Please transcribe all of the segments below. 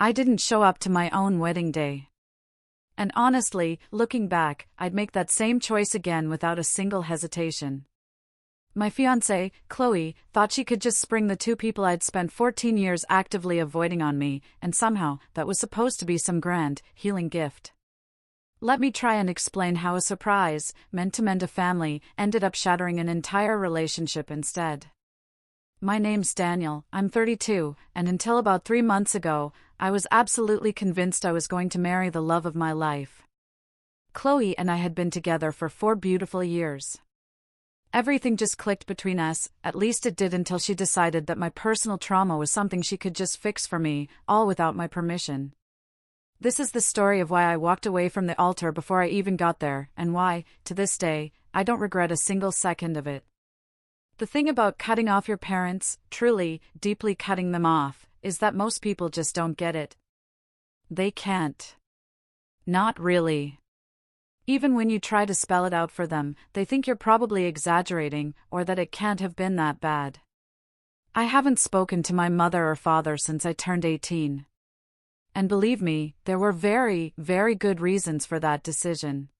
I didn't show up to my own wedding day. And honestly, looking back, I'd make that same choice again without a single hesitation. My fiancée, Chloe, thought she could just spring the two people I'd spent 14 years actively avoiding on me, and somehow, that was supposed to be some grand, healing gift. Let me try and explain how a surprise, meant to mend a family, ended up shattering an entire relationship instead. My name's Daniel, I'm 32, and until about 3 months ago, I was absolutely convinced I was going to marry the love of my life. Chloe and I had been together for 4 beautiful years. Everything just clicked between us, at least it did until she decided that my personal trauma was something she could just fix for me, all without my permission. This is the story of why I walked away from the altar before I even got there, and why, to this day, I don't regret a single second of it. The thing about cutting off your parents, truly, deeply cutting them off, is that most people just don't get it. They can't. Not really. Even when you try to spell it out for them, they think you're probably exaggerating, or that it can't have been that bad. I haven't spoken to my mother or father since I turned 18. And believe me, there were very, very good reasons for that decision.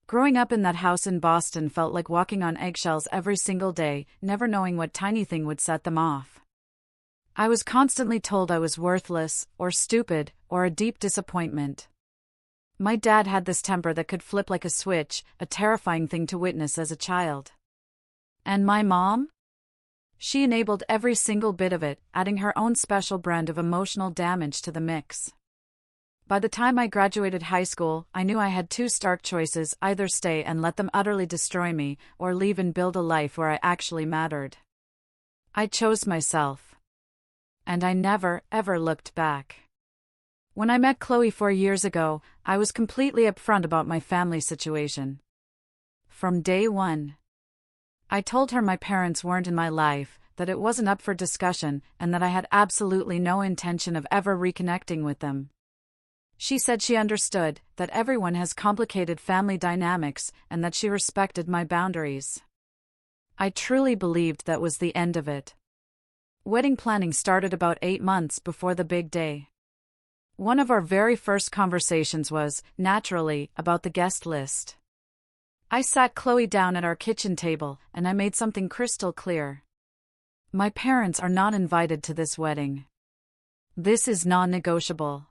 Growing up in that house in Boston felt like walking on eggshells every single day, never knowing what tiny thing would set them off. I was constantly told I was worthless, or stupid, or a deep disappointment. My dad had this temper that could flip like a switch, a terrifying thing to witness as a child. And my mom? She enabled every single bit of it, adding her own special brand of emotional damage to the mix. By the time I graduated high school, I knew I had 2 stark choices: either stay and let them utterly destroy me, or leave and build a life where I actually mattered. I chose myself. And I never, ever looked back. When I met Chloe 4 years ago, I was completely upfront about my family situation. From day one. I told her my parents weren't in my life, that it wasn't up for discussion, and that I had absolutely no intention of ever reconnecting with them. She said she understood, that everyone has complicated family dynamics, and that she respected my boundaries. I truly believed that was the end of it. Wedding planning started about 8 months before the big day. One of our very first conversations was, naturally, about the guest list. I sat Chloe down at our kitchen table, and I made something crystal clear. My parents are not invited to this wedding. This is non-negotiable.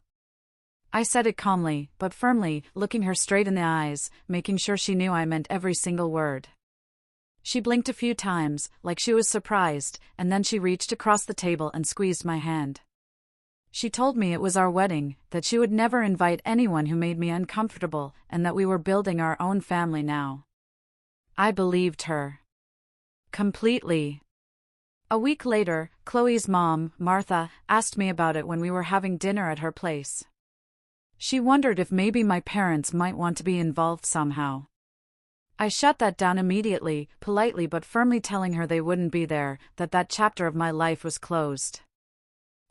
I said it calmly, but firmly, looking her straight in the eyes, making sure she knew I meant every single word. She blinked a few times, like she was surprised, and then she reached across the table and squeezed my hand. She told me it was our wedding, that she would never invite anyone who made me uncomfortable, and that we were building our own family now. I believed her. Completely. A week later, Chloe's mom, Martha, asked me about it when we were having dinner at her place. She wondered if maybe my parents might want to be involved somehow. I shut that down immediately, politely but firmly telling her they wouldn't be there, that chapter of my life was closed.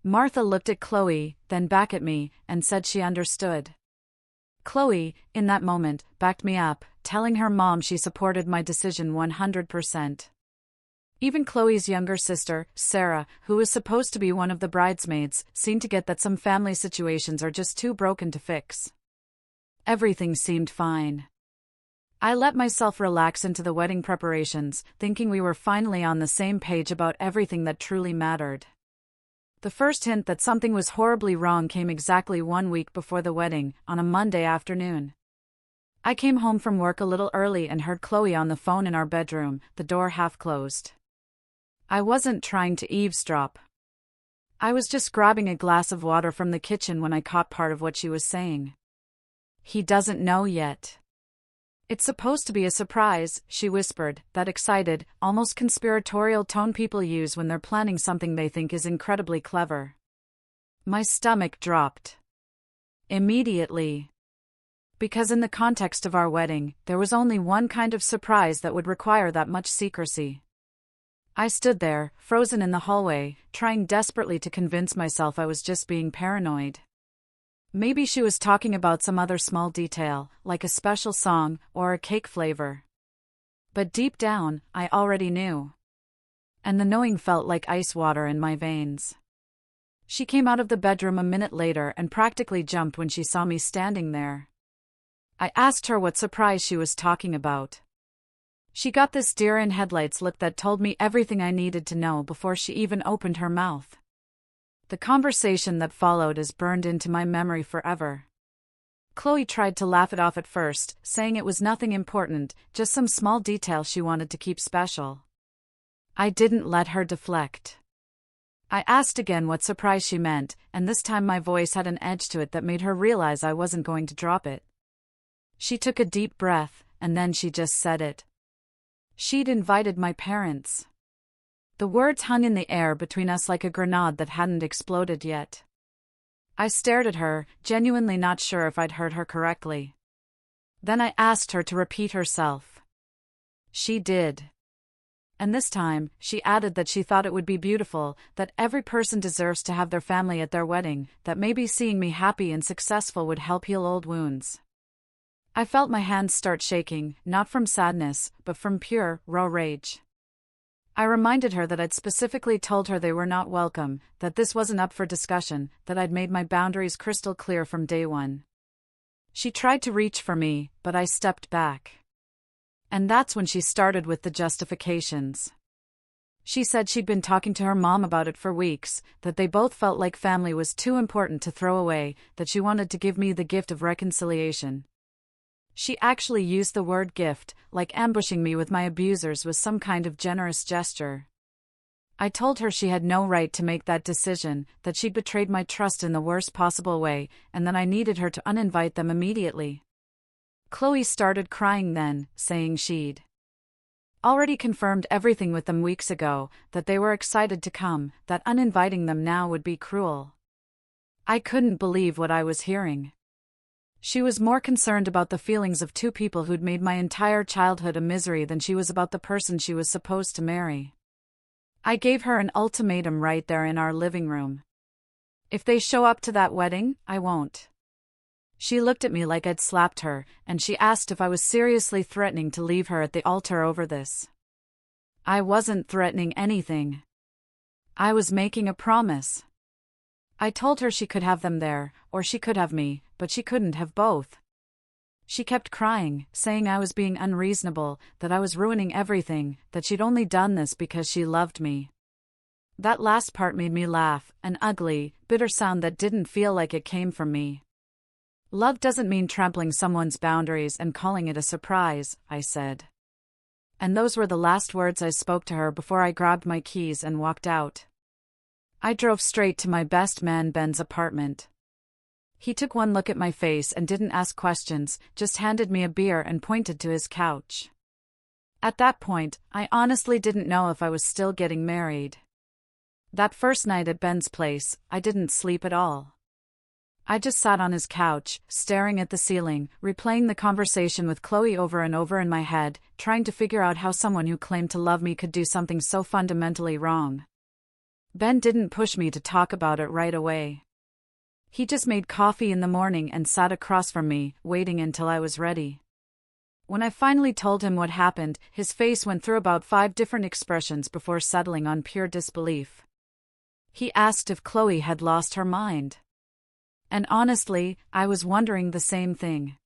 Martha looked at Chloe, then back at me, and said she understood. Chloe, in that moment, backed me up, telling her mom she supported my decision 100%. Even Chloe's younger sister, Sarah, who was supposed to be one of the bridesmaids, seemed to get that some family situations are just too broken to fix. Everything seemed fine. I let myself relax into the wedding preparations, thinking we were finally on the same page about everything that truly mattered. The first hint that something was horribly wrong came exactly 1 week before the wedding, on a Monday afternoon. I came home from work a little early and heard Chloe on the phone in our bedroom, the door half closed. I wasn't trying to eavesdrop. I was just grabbing a glass of water from the kitchen when I caught part of what she was saying. He doesn't know yet. It's supposed to be a surprise, she whispered, that excited, almost conspiratorial tone people use when they're planning something they think is incredibly clever. My stomach dropped. Immediately. Because in the context of our wedding, there was only one kind of surprise that would require that much secrecy. I stood there, frozen in the hallway, trying desperately to convince myself I was just being paranoid. Maybe she was talking about some other small detail, like a special song, or a cake flavor. But deep down, I already knew. And the knowing felt like ice water in my veins. She came out of the bedroom a minute later and practically jumped when she saw me standing there. I asked her what surprise she was talking about. She got this deer-in-headlights look that told me everything I needed to know before she even opened her mouth. The conversation that followed is burned into my memory forever. Chloe tried to laugh it off at first, saying it was nothing important, just some small detail she wanted to keep special. I didn't let her deflect. I asked again what surprise she meant, and this time my voice had an edge to it that made her realize I wasn't going to drop it. She took a deep breath, and then she just said it. She'd invited my parents. The words hung in the air between us like a grenade that hadn't exploded yet. I stared at her, genuinely not sure if I'd heard her correctly. Then I asked her to repeat herself. She did. And this time, she added that she thought it would be beautiful, that every person deserves to have their family at their wedding, that maybe seeing me happy and successful would help heal old wounds. I felt my hands start shaking, not from sadness, but from pure, raw rage. I reminded her that I'd specifically told her they were not welcome, that this wasn't up for discussion, that I'd made my boundaries crystal clear from day one. She tried to reach for me, but I stepped back. And that's when she started with the justifications. She said she'd been talking to her mom about it for weeks, that they both felt like family was too important to throw away, that she wanted to give me the gift of reconciliation. She actually used the word gift, like ambushing me with my abusers was some kind of generous gesture. I told her she had no right to make that decision, that she'd betrayed my trust in the worst possible way, and that I needed her to uninvite them immediately. Chloe started crying then, saying she'd already confirmed everything with them weeks ago, that they were excited to come, that uninviting them now would be cruel. I couldn't believe what I was hearing. She was more concerned about the feelings of two people who'd made my entire childhood a misery than she was about the person she was supposed to marry. I gave her an ultimatum right there in our living room. If they show up to that wedding, I won't. She looked at me like I'd slapped her, and she asked if I was seriously threatening to leave her at the altar over this. I wasn't threatening anything. I was making a promise. I told her she could have them there, or she could have me, but she couldn't have both. She kept crying, saying I was being unreasonable, that I was ruining everything, that she'd only done this because she loved me. That last part made me laugh, an ugly, bitter sound that didn't feel like it came from me. Love doesn't mean trampling someone's boundaries and calling it a surprise, I said. And those were the last words I spoke to her before I grabbed my keys and walked out. I drove straight to my best man Ben's apartment. He took one look at my face and didn't ask questions, just handed me a beer and pointed to his couch. At that point, I honestly didn't know if I was still getting married. That first night at Ben's place, I didn't sleep at all. I just sat on his couch, staring at the ceiling, replaying the conversation with Chloe over and over in my head, trying to figure out how someone who claimed to love me could do something so fundamentally wrong. Ben didn't push me to talk about it right away. He just made coffee in the morning and sat across from me, waiting until I was ready. When I finally told him what happened, his face went through about 5 different expressions before settling on pure disbelief. He asked if Chloe had lost her mind. And honestly, I was wondering the same thing.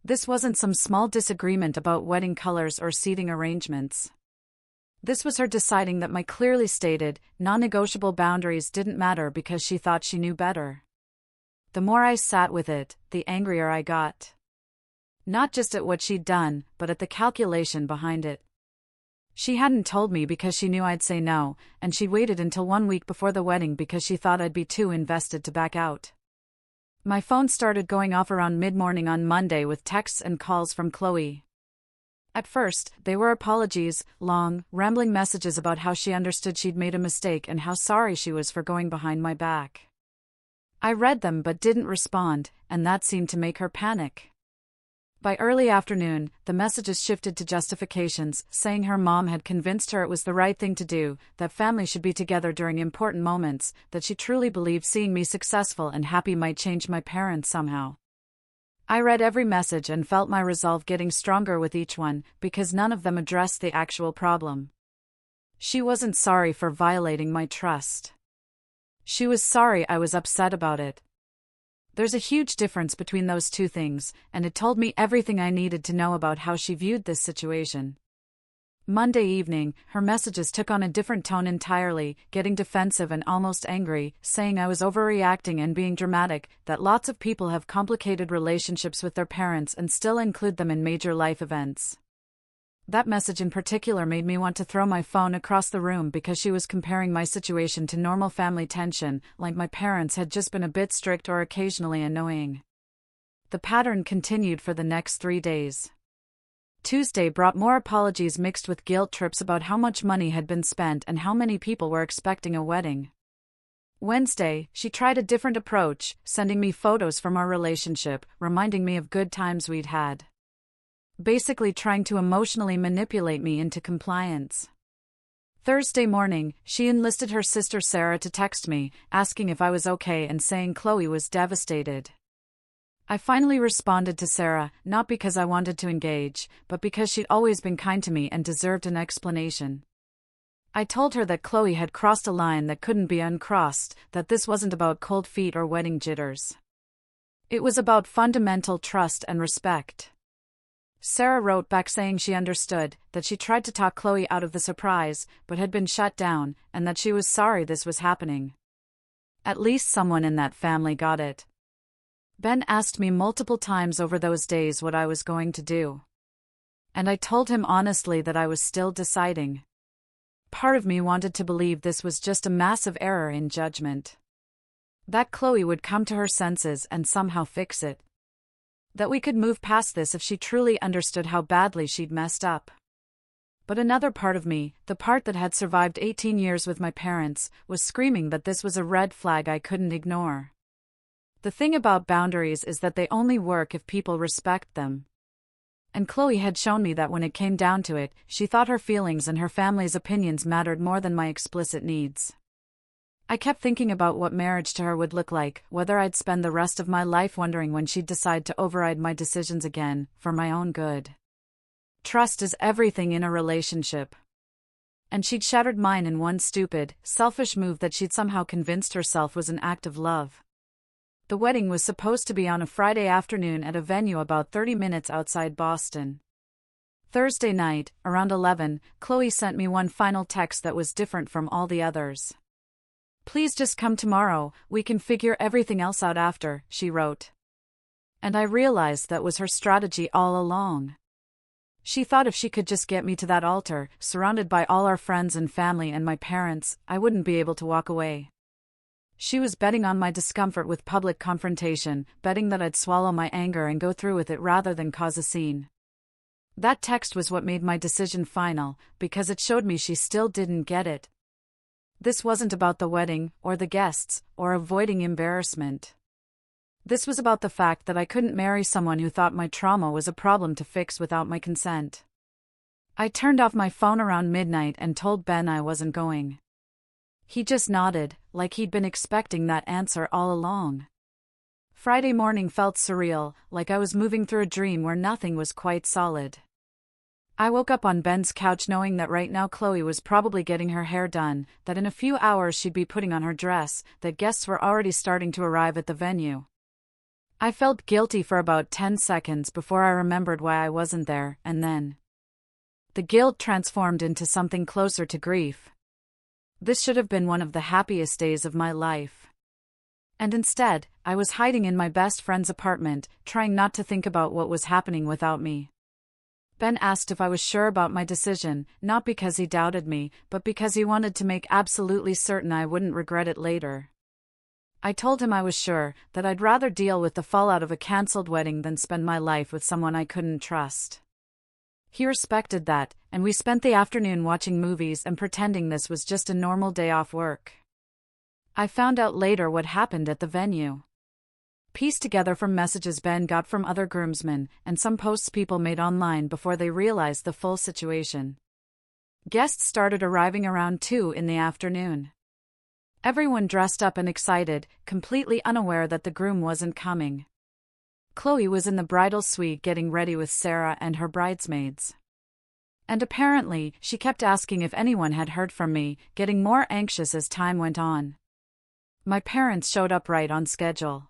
This wasn't some small disagreement about wedding colors or seating arrangements. This was her deciding that my clearly stated, non-negotiable boundaries didn't matter because she thought she knew better. The more I sat with it, the angrier I got. Not just at what she'd done, but at the calculation behind it. She hadn't told me because she knew I'd say no, and she'd waited until 1 week before the wedding because she thought I'd be too invested to back out. My phone started going off around mid-morning on Monday with texts and calls from Chloe. At first, they were apologies, long, rambling messages about how she understood she'd made a mistake and how sorry she was for going behind my back. I read them but didn't respond, and that seemed to make her panic. By early afternoon, the messages shifted to justifications, saying her mom had convinced her it was the right thing to do, that family should be together during important moments, that she truly believed seeing me successful and happy might change my parents somehow. I read every message and felt my resolve getting stronger with each one, because none of them addressed the actual problem. She wasn't sorry for violating my trust. She was sorry I was upset about it. There's a huge difference between those two things, and it told me everything I needed to know about how she viewed this situation. Monday evening, her messages took on a different tone entirely, getting defensive and almost angry, saying I was overreacting and being dramatic, that lots of people have complicated relationships with their parents and still include them in major life events. That message in particular made me want to throw my phone across the room because she was comparing my situation to normal family tension, like my parents had just been a bit strict or occasionally annoying. The pattern continued for the next 3 days. Tuesday brought more apologies mixed with guilt trips about how much money had been spent and how many people were expecting a wedding. Wednesday, she tried a different approach, sending me photos from our relationship, reminding me of good times we'd had. Basically trying to emotionally manipulate me into compliance. Thursday morning, she enlisted her sister Sarah to text me, asking if I was okay and saying Chloe was devastated. I finally responded to Sarah, not because I wanted to engage, but because she'd always been kind to me and deserved an explanation. I told her that Chloe had crossed a line that couldn't be uncrossed, that this wasn't about cold feet or wedding jitters. It was about fundamental trust and respect. Sarah wrote back saying she understood, that she tried to talk Chloe out of the surprise, but had been shut down, and that she was sorry this was happening. At least someone in that family got it. Ben asked me multiple times over those days what I was going to do. And I told him honestly that I was still deciding. Part of me wanted to believe this was just a massive error in judgment. That Chloe would come to her senses and somehow fix it. That we could move past this if she truly understood how badly she'd messed up. But another part of me, the part that had survived 18 years with my parents, was screaming that this was a red flag I couldn't ignore. The thing about boundaries is that they only work if people respect them. And Chloe had shown me that when it came down to it, she thought her feelings and her family's opinions mattered more than my explicit needs. I kept thinking about what marriage to her would look like, whether I'd spend the rest of my life wondering when she'd decide to override my decisions again, for my own good. Trust is everything in a relationship. And she'd shattered mine in one stupid, selfish move that she'd somehow convinced herself was an act of love. The wedding was supposed to be on a Friday afternoon at a venue about 30 minutes outside Boston. Thursday night, around 11, Chloe sent me one final text that was different from all the others. "Please just come tomorrow, we can figure everything else out after," she wrote. And I realized that was her strategy all along. She thought if she could just get me to that altar, surrounded by all our friends and family and my parents, I wouldn't be able to walk away. She was betting on my discomfort with public confrontation, betting that I'd swallow my anger and go through with it rather than cause a scene. That text was what made my decision final, because it showed me she still didn't get it. This wasn't about the wedding, or the guests, or avoiding embarrassment. This was about the fact that I couldn't marry someone who thought my trauma was a problem to fix without my consent. I turned off my phone around midnight and told Ben I wasn't going. He just nodded, like he'd been expecting that answer all along. Friday morning felt surreal, like I was moving through a dream where nothing was quite solid. I woke up on Ben's couch knowing that right now Chloe was probably getting her hair done, that in a few hours she'd be putting on her dress, that guests were already starting to arrive at the venue. I felt guilty for about 10 seconds before I remembered why I wasn't there, and then the guilt transformed into something closer to grief. This should have been one of the happiest days of my life. And instead, I was hiding in my best friend's apartment, trying not to think about what was happening without me. Ben asked if I was sure about my decision, not because he doubted me, but because he wanted to make absolutely certain I wouldn't regret it later. I told him I was sure, that I'd rather deal with the fallout of a cancelled wedding than spend my life with someone I couldn't trust. He respected that, and we spent the afternoon watching movies and pretending this was just a normal day off work. I found out later what happened at the venue. Pieced together from messages Ben got from other groomsmen, and some posts people made online before they realized the full situation. Guests started arriving around 2 in the afternoon. Everyone dressed up and excited, completely unaware that the groom wasn't coming. Chloe was in the bridal suite getting ready with Sarah and her bridesmaids. And apparently, she kept asking if anyone had heard from me, getting more anxious as time went on. My parents showed up right on schedule.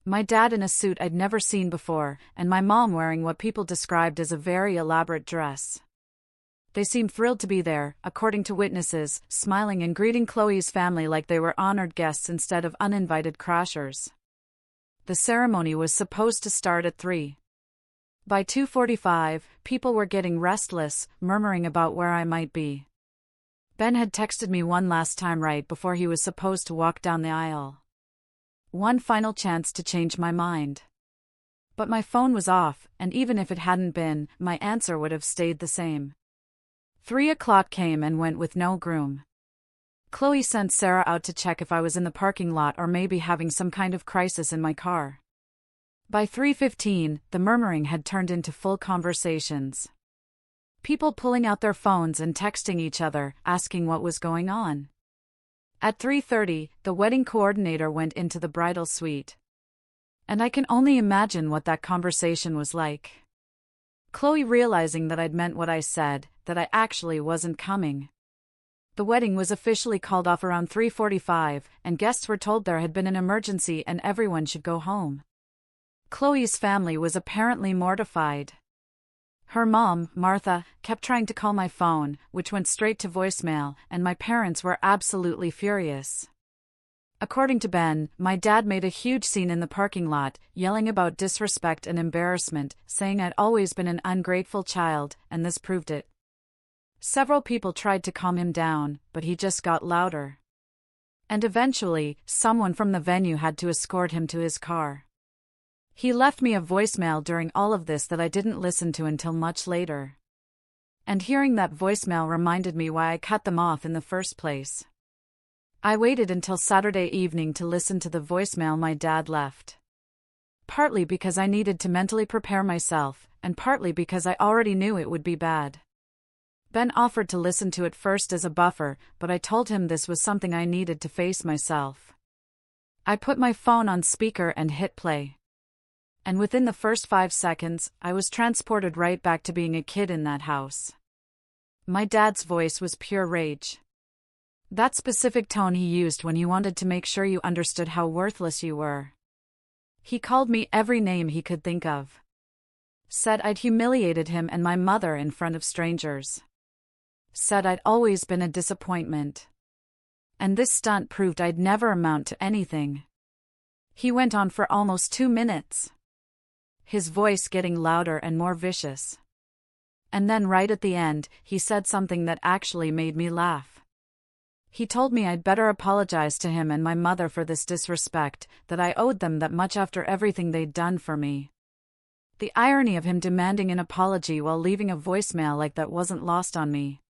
My dad in a suit I'd never seen before, and my mom wearing what people described as a very elaborate dress. They seemed thrilled to be there, according to witnesses, smiling and greeting Chloe's family like they were honored guests instead of uninvited crashers. The ceremony was supposed to start at 3. By 2:45, people were getting restless, murmuring about where I might be. Ben had texted me one last time right before he was supposed to walk down the aisle. One final chance to change my mind. But my phone was off, and even if it hadn't been, my answer would have stayed the same. 3 o'clock came and went with no groom. Chloe sent Sarah out to check if I was in the parking lot or maybe having some kind of crisis in my car. By 3:15, the murmuring had turned into full conversations. People pulling out their phones and texting each other, asking what was going on. At 3:30, the wedding coordinator went into the bridal suite. And I can only imagine what that conversation was like. Chloe realizing that I'd meant what I said, that I actually wasn't coming. The wedding was officially called off around 3:45, and guests were told there had been an emergency and everyone should go home. Chloe's family was apparently mortified. Her mom, Martha, kept trying to call my phone, which went straight to voicemail, and my parents were absolutely furious. According to Ben, my dad made a huge scene in the parking lot, yelling about disrespect and embarrassment, saying I'd always been an ungrateful child, and this proved it. Several people tried to calm him down, but he just got louder. And eventually, someone from the venue had to escort him to his car. He left me a voicemail during all of this that I didn't listen to until much later. And hearing that voicemail reminded me why I cut them off in the first place. I waited until Saturday evening to listen to the voicemail my dad left. Partly because I needed to mentally prepare myself, and partly because I already knew it would be bad. Ben offered to listen to it first as a buffer, but I told him this was something I needed to face myself. I put my phone on speaker and hit play. And within the first 5 seconds, I was transported right back to being a kid in that house. My dad's voice was pure rage. That specific tone he used when he wanted to make sure you understood how worthless you were. He called me every name he could think of. Said I'd humiliated him and my mother in front of strangers. Said I'd always been a disappointment. And this stunt proved I'd never amount to anything. He went on for almost 2 minutes. His voice getting louder and more vicious. And then right at the end, he said something that actually made me laugh. He told me I'd better apologize to him and my mother for this disrespect, that I owed them that much after everything they'd done for me. The irony of him demanding an apology while leaving a voicemail like that wasn't lost on me.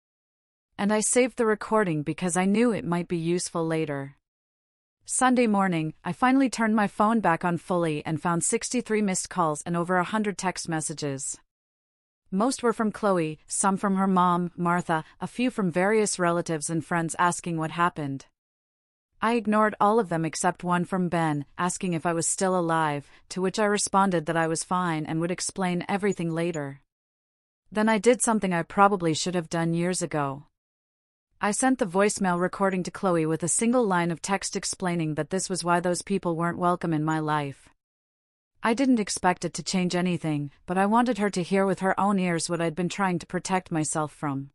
And I saved the recording because I knew it might be useful later. Sunday morning, I finally turned my phone back on fully and found 63 missed calls and over 100 text messages. Most were from Chloe, some from her mom, Martha, a few from various relatives and friends asking what happened. I ignored all of them except one from Ben, asking if I was still alive, to which I responded that I was fine and would explain everything later. Then I did something I probably should have done years ago. I sent the voicemail recording to Chloe with a single line of text explaining that this was why those people weren't welcome in my life. I didn't expect it to change anything, but I wanted her to hear with her own ears what I'd been trying to protect myself from.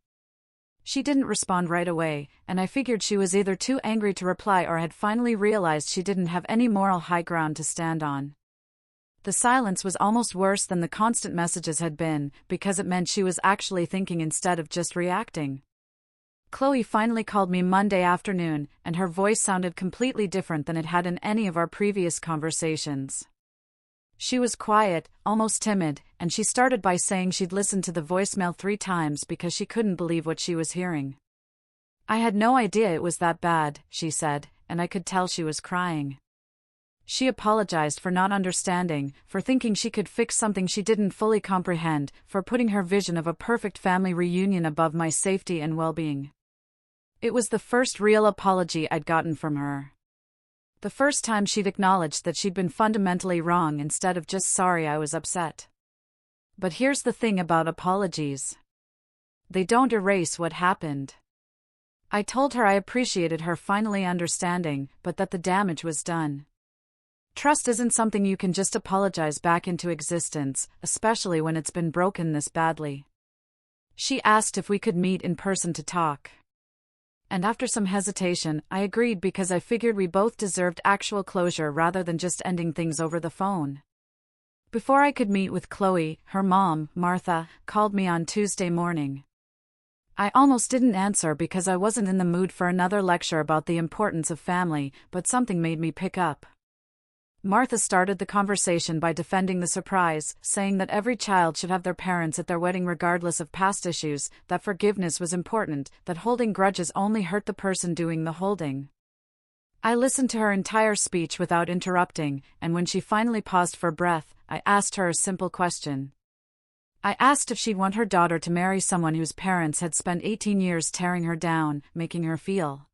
She didn't respond right away, and I figured she was either too angry to reply or had finally realized she didn't have any moral high ground to stand on. The silence was almost worse than the constant messages had been, because it meant she was actually thinking instead of just reacting. Chloe finally called me Monday afternoon, and her voice sounded completely different than it had in any of our previous conversations. She was quiet, almost timid, and she started by saying she'd listened to the voicemail 3 times because she couldn't believe what she was hearing. I had no idea it was that bad, she said, and I could tell she was crying. She apologized for not understanding, for thinking she could fix something she didn't fully comprehend, for putting her vision of a perfect family reunion above my safety and well-being. It was the first real apology I'd gotten from her. The first time she'd acknowledged that she'd been fundamentally wrong instead of just sorry I was upset. But here's the thing about apologies. They don't erase what happened. I told her I appreciated her finally understanding, but that the damage was done. Trust isn't something you can just apologize back into existence, especially when it's been broken this badly. She asked if we could meet in person to talk. And after some hesitation, I agreed because I figured we both deserved actual closure rather than just ending things over the phone. Before I could meet with Chloe, her mom, Martha, called me on Tuesday morning. I almost didn't answer because I wasn't in the mood for another lecture about the importance of family, but something made me pick up. Martha started the conversation by defending the surprise, saying that every child should have their parents at their wedding regardless of past issues, that forgiveness was important, that holding grudges only hurt the person doing the holding. I listened to her entire speech without interrupting, and when she finally paused for breath, I asked her a simple question. I asked if she'd want her daughter to marry someone whose parents had spent 18 years tearing her down, making her feel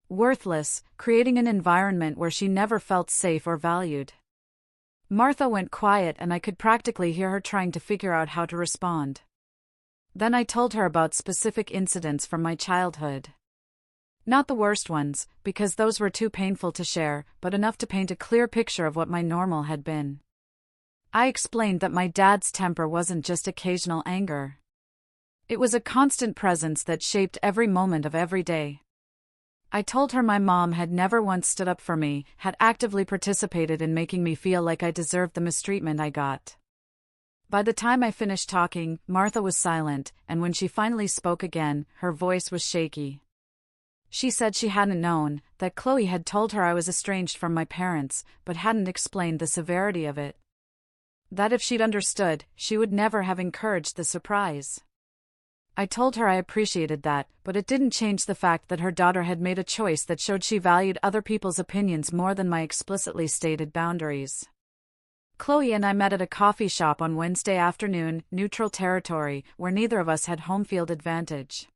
worthless, creating an environment where she never felt safe or valued. Martha went quiet and I could practically hear her trying to figure out how to respond. Then I told her about specific incidents from my childhood. Not the worst ones, because those were too painful to share, but enough to paint a clear picture of what my normal had been. I explained that my dad's temper wasn't just occasional anger. It was a constant presence that shaped every moment of every day. I told her my mom had never once stood up for me, had actively participated in making me feel like I deserved the mistreatment I got. By the time I finished talking, Martha was silent, and when she finally spoke again, her voice was shaky. She said she hadn't known, that Chloe had told her I was estranged from my parents, but hadn't explained the severity of it. That if she'd understood, she would never have encouraged the surprise. I told her I appreciated that, but it didn't change the fact that her daughter had made a choice that showed she valued other people's opinions more than my explicitly stated boundaries. Chloe and I met at a coffee shop on Wednesday afternoon, neutral territory, where neither of us had home field advantage.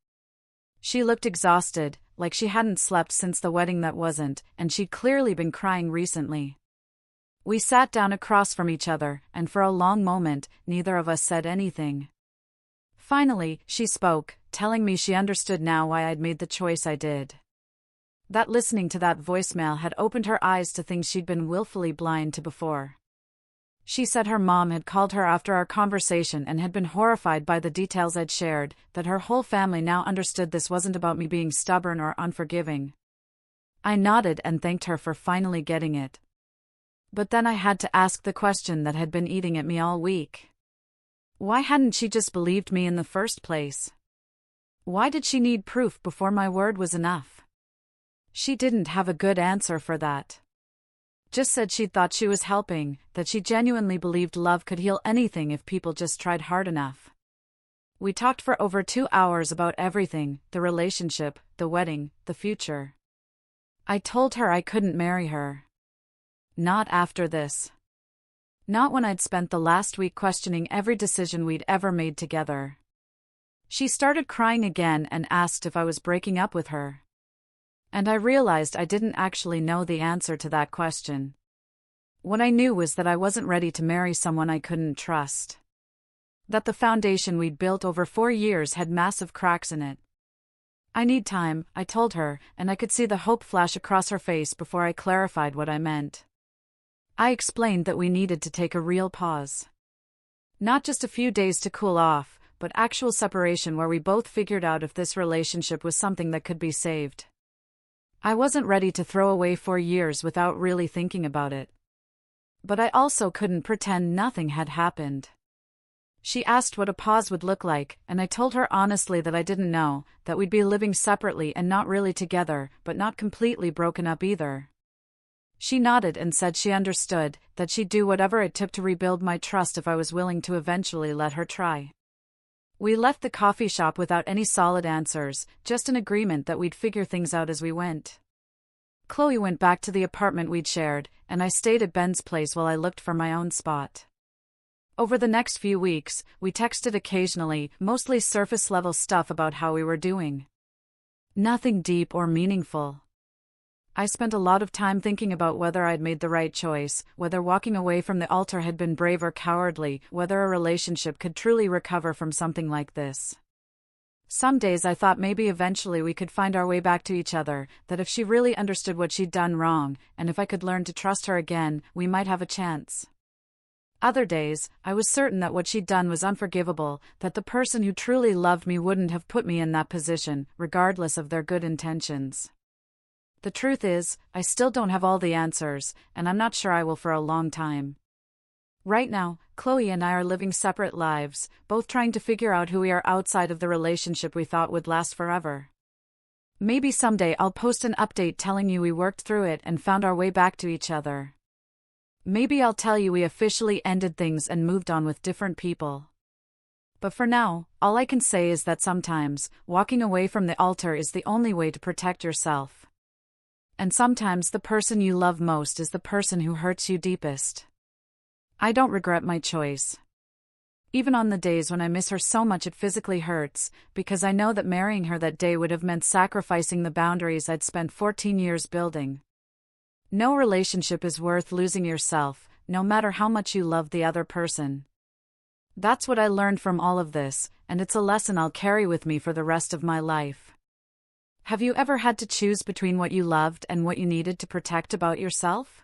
She looked exhausted, like she hadn't slept since the wedding that wasn't, and she'd clearly been crying recently. We sat down across from each other, and for a long moment, neither of us said anything. Finally, she spoke, telling me she understood now why I'd made the choice I did. That listening to that voicemail had opened her eyes to things she'd been willfully blind to before. She said her mom had called her after our conversation and had been horrified by the details I'd shared, that her whole family now understood this wasn't about me being stubborn or unforgiving. I nodded and thanked her for finally getting it. But then I had to ask the question that had been eating at me all week. Why hadn't she just believed me in the first place? Why did she need proof before my word was enough? She didn't have a good answer for that. Just said she'd thought she was helping, that she genuinely believed love could heal anything if people just tried hard enough. We talked for over 2 hours about everything, the relationship, the wedding, the future. I told her I couldn't marry her. Not after this. Not when I'd spent the last week questioning every decision we'd ever made together. She started crying again and asked if I was breaking up with her. And I realized I didn't actually know the answer to that question. What I knew was that I wasn't ready to marry someone I couldn't trust. That the foundation we'd built over 4 years had massive cracks in it. I need time, I told her, and I could see the hope flash across her face before I clarified what I meant. I explained that we needed to take a real pause. Not just a few days to cool off, but actual separation where we both figured out if this relationship was something that could be saved. I wasn't ready to throw away 4 years without really thinking about it. But I also couldn't pretend nothing had happened. She asked what a pause would look like, and I told her honestly that I didn't know, that we'd be living separately and not really together, but not completely broken up either. She nodded and said she understood, that she'd do whatever it took to rebuild my trust if I was willing to eventually let her try. We left the coffee shop without any solid answers, just an agreement that we'd figure things out as we went. Chloe went back to the apartment we'd shared, and I stayed at Ben's place while I looked for my own spot. Over the next few weeks, we texted occasionally, mostly surface-level stuff about how we were doing. Nothing deep or meaningful. I spent a lot of time thinking about whether I'd made the right choice, whether walking away from the altar had been brave or cowardly, whether a relationship could truly recover from something like this. Some days I thought maybe eventually we could find our way back to each other, that if she really understood what she'd done wrong, and if I could learn to trust her again, we might have a chance. Other days, I was certain that what she'd done was unforgivable, that the person who truly loved me wouldn't have put me in that position, regardless of their good intentions. The truth is, I still don't have all the answers, and I'm not sure I will for a long time. Right now, Chloe and I are living separate lives, both trying to figure out who we are outside of the relationship we thought would last forever. Maybe someday I'll post an update telling you we worked through it and found our way back to each other. Maybe I'll tell you we officially ended things and moved on with different people. But for now, all I can say is that sometimes, walking away from the altar is the only way to protect yourself. And sometimes the person you love most is the person who hurts you deepest. I don't regret my choice. Even on the days when I miss her so much it physically hurts, because I know that marrying her that day would have meant sacrificing the boundaries I'd spent 14 years building. No relationship is worth losing yourself, no matter how much you love the other person. That's what I learned from all of this, and it's a lesson I'll carry with me for the rest of my life. Have you ever had to choose between what you loved and what you needed to protect about yourself?